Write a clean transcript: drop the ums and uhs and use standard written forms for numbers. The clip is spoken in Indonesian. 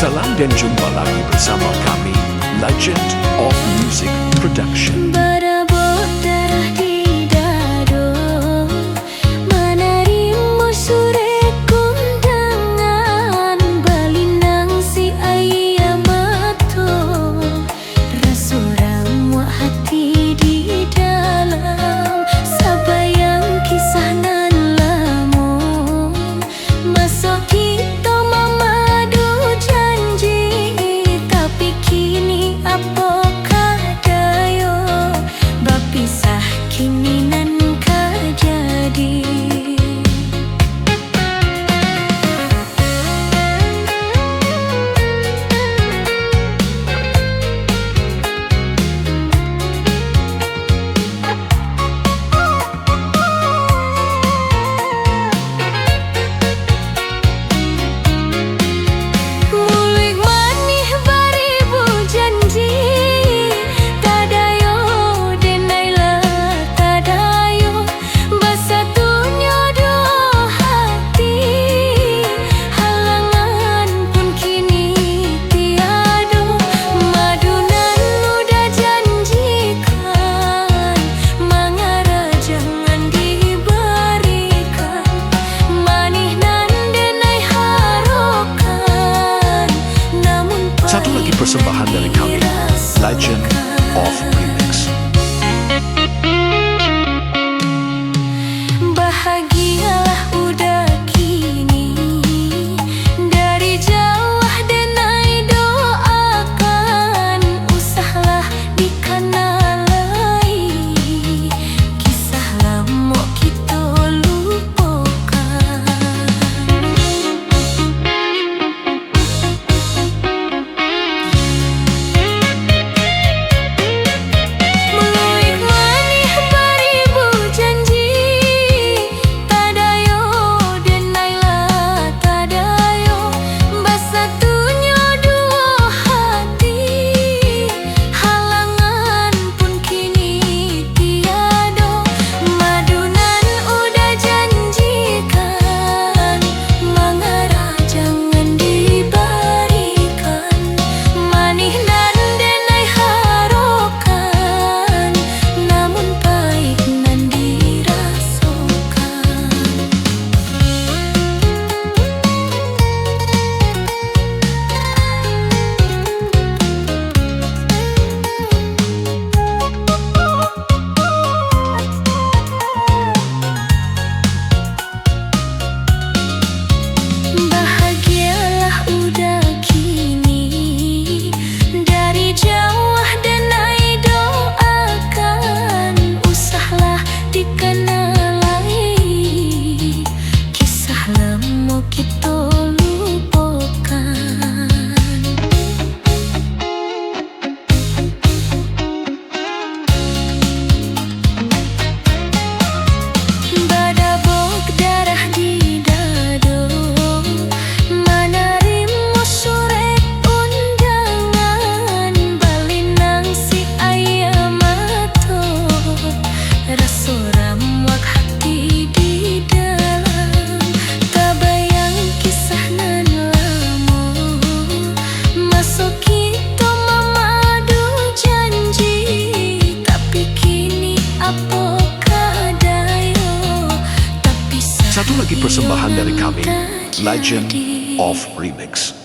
Salam dan jumpa lagi bersama kami, Legend of Music Production. Berabuk darah di dado, menerimu sore kundangan, balinang si ayam mato, rasuram wak hati di dalam, sabayang kisah nan lamun, masuk kita memadu janji, tapi kini apa kadayo, berpisah kini nan kajadi. Satu lagi persembahan dari kami, Legend of Remix. Bahagialah udah kini, dari jauh denai doakan, usahlah dikenalai, kisah lama kita lupakan. Satu lagi persembahan dari kami, Legend of Remix.